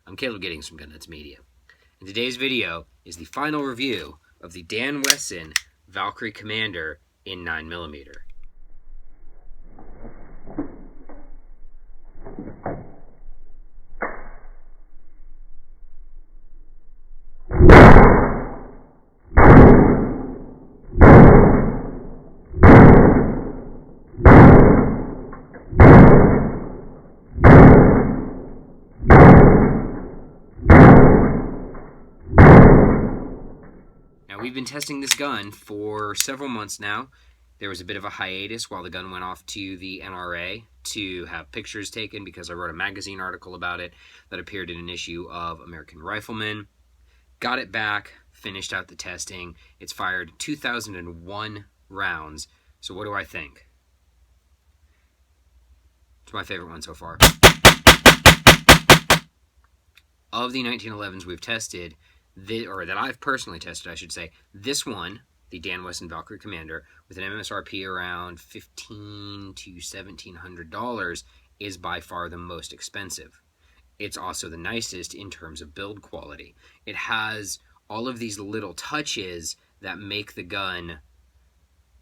I'm Caleb Giddings from Gun Nuts Media. And today's video is the final review of the Dan Wesson Valkyrie Commander in 9mm. We've been testing this gun for several months now. There was a bit of a hiatus while the gun went off to the NRA to have pictures taken because I wrote a magazine article about it that appeared in an issue of American Rifleman. Got it back, finished out the testing. It's fired 2,001 rounds. So what do I think? It's my favorite one so far. Of the 1911s we've tested, or that I've personally tested, I should say, this one, the Dan Wesson Valkyrie Commander, with an MSRP around $1,500 to $1,700, is by far the most expensive. It's also the nicest in terms of build quality. It has all of these little touches that make the gun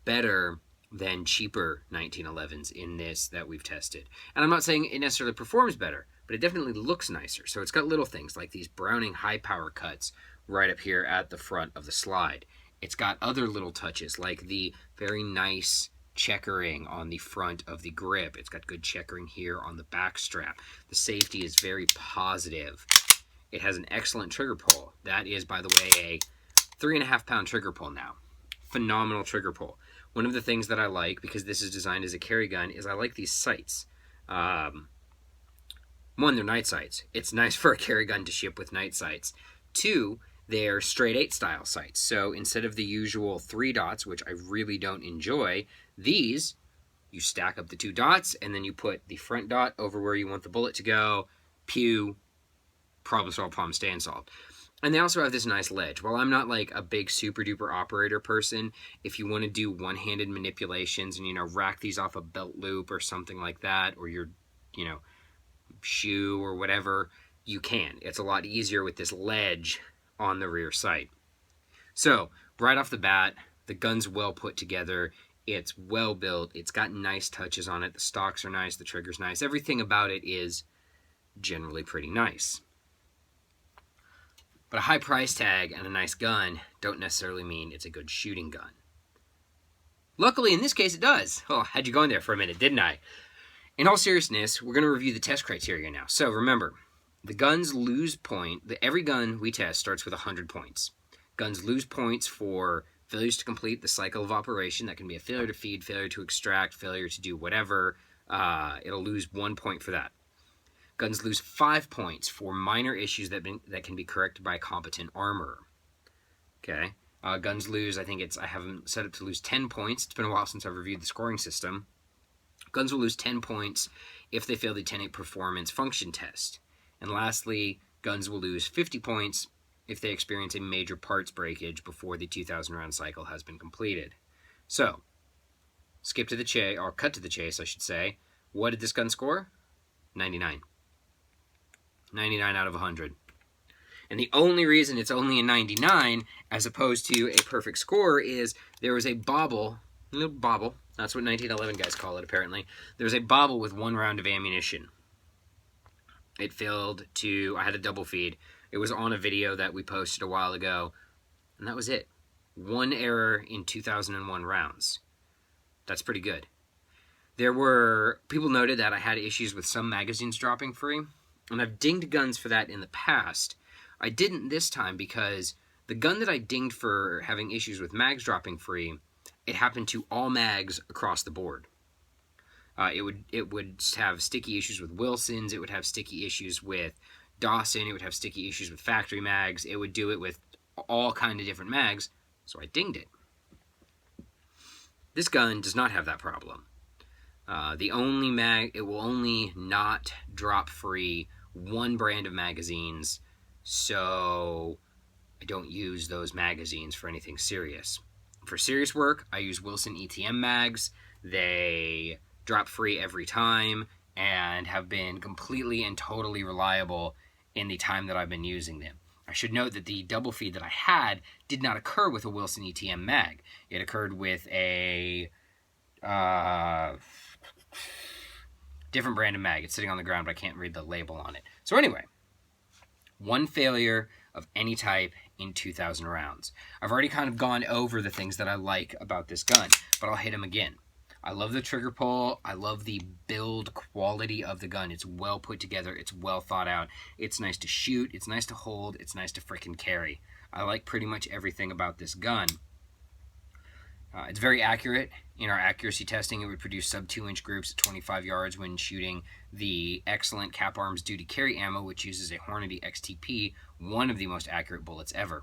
better than cheaper 1911s in this that we've tested. And I'm not saying it necessarily performs better, but it definitely looks nicer. So it's got little things like these Browning high power cuts right up here at the front of the slide. It's got other little touches like the very nice checkering on the front of the grip. It's got good checkering here on the back strap. The safety is very positive. It has an excellent trigger pull. That is, by the way, a 3.5 pound trigger pull now. Phenomenal trigger pull. One of the things that I like, because this is designed as a carry gun, is I like these sights. One, they're night sights. It's nice for a carry gun to ship with night sights. Two, they're straight 8 style sights. So instead of the usual 3 dots, which I really don't enjoy, these, you stack up the 2 dots and then you put the front dot over where you want the bullet to go. Pew, problem solved, problem stand solved. And they also have this nice ledge. While I'm not like a big super duper operator person, if you want to do one-handed manipulations and, rack these off a belt loop or something like that, or your, shoe or whatever, you can. It's a lot easier with this ledge on the rear sight. So, right off the bat, the gun's well put together. It's well built. It's got nice touches on it. The stocks are nice. The trigger's nice. Everything about it is generally pretty nice. But a high price tag and a nice gun don't necessarily mean it's a good shooting gun. Luckily, in this case, it does. Oh, had you gone there for a minute, didn't I? In all seriousness, we're going to review the test criteria now. So remember, the guns lose every gun we test starts with 100 points. Guns lose points for failures to complete the cycle of operation. That can be a failure to feed, failure to extract, failure to do whatever. It'll lose 1 point for that. Guns lose 5 points for minor issues that can be corrected by a competent armorer. Okay. Guns lose, I haven't set it to lose 10 points. It's been a while since I've reviewed the scoring system. Guns will lose 10 points if they fail the 10-8 performance function test. And lastly, guns will lose 50 points if they experience a major parts breakage before the 2,000 round cycle has been completed. So, cut to the chase, I should say. What did this gun score? 99. 99 out of 100. And the only reason it's only a 99 as opposed to a perfect score is there was a little bobble. That's what 1911 guys call it, apparently. There was a bobble with 1 round of ammunition. It failed I had a double feed. It was on a video that we posted a while ago, and that was it. 1 error in 2001 rounds. That's pretty good. People noted that I had issues with some magazines dropping free, and I've dinged guns for that in the past. I didn't this time because the gun that I dinged for having issues with mags dropping free, it happened to all mags across the board. It would have sticky issues with Wilson's. It would have sticky issues with Dawson. It would have sticky issues with factory mags. It would do it with all kind of different mags, so I dinged it. This gun does not have that problem. It will only not drop free 1 brand of magazines, so I don't use those magazines for anything serious. For serious work, I use Wilson ETM mags. They drop free every time and have been completely and totally reliable in the time that I've been using them. I should note that the double feed that I had did not occur with a Wilson ETM mag. It occurred with a different brand of mag. It's sitting on the ground, but I can't read the label on it. So anyway, one failure of any type in 2,000 rounds. I've already kind of gone over the things that I like about this gun, but I'll hit them again. I love the trigger pull. I love the build quality of the gun. It's well put together. It's well thought out. It's nice to shoot. It's nice to hold. It's nice to frickin' carry. I like pretty much everything about this gun. It's very accurate. In our accuracy testing, it would produce sub 2-inch groups at 25 yards when shooting the excellent Cap Arms Duty Carry ammo, which uses a Hornady XTP, one of the most accurate bullets ever.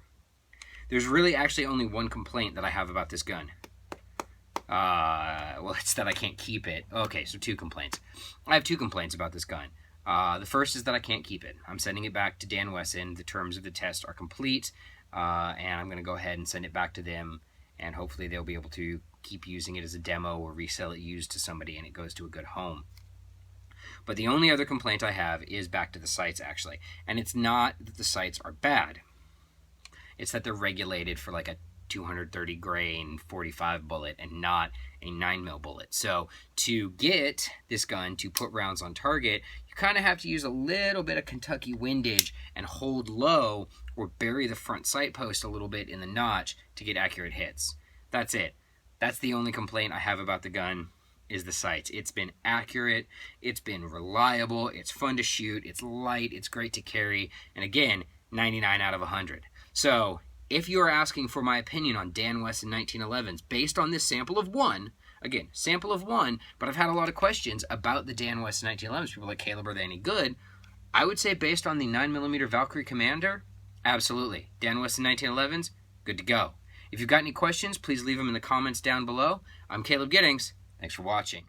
There's really actually only one complaint that I have about this gun. Well, it's that I can't keep it. Okay, so 2 complaints. I have 2 complaints about this gun. The first is that I can't keep it. I'm sending it back to Dan Wesson. The terms of the test are complete, and I'm going to go ahead and send it back to them, and hopefully they'll be able to keep using it as a demo or resell it used to somebody and it goes to a good home. But the only other complaint I have is back to the sights, actually. And it's not that the sights are bad. It's that they're regulated for like a 230 grain 45 bullet and not a 9mm bullet. So to get this gun to put rounds on target, you kind of have to use a little bit of Kentucky windage and hold low or bury the front sight post a little bit in the notch to get accurate hits. That's it. That's the only complaint I have about the gun, is the sights. It's been accurate, it's been reliable, it's fun to shoot, it's light, it's great to carry, and again, 99 out of 100. So if you're asking for my opinion on Dan Wesson 1911s based on this sample of 1, again, sample of 1, but I've had a lot of questions about the Dan Wesson 1911s. People are like, Caleb, are they any good? I would say based on the 9mm Valkyrie Commander, absolutely. Dan Wesson 1911s, good to go. If you've got any questions, please leave them in the comments down below. I'm Caleb Giddings. Thanks for watching.